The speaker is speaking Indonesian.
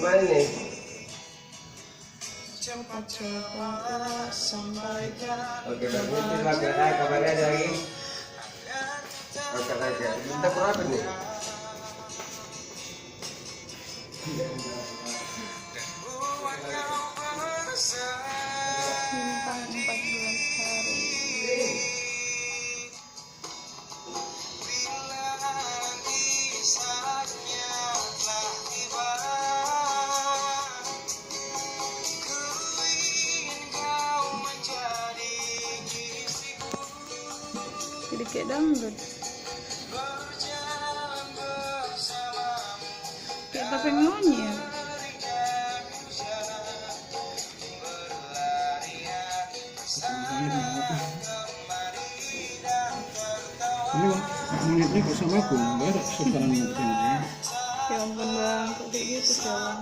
Gimana nih? Oke, berarti lagi kabarnya ada lagi. Oke. Kita berapa nih? Bintang 14 hari. Jadi kayak dangdut. Kayak topeng monyet. Ini monyetnya kok sama aku, nggak ada sekarang mungkin ya. Ya ampun bang, kok kayak gitu sih bang.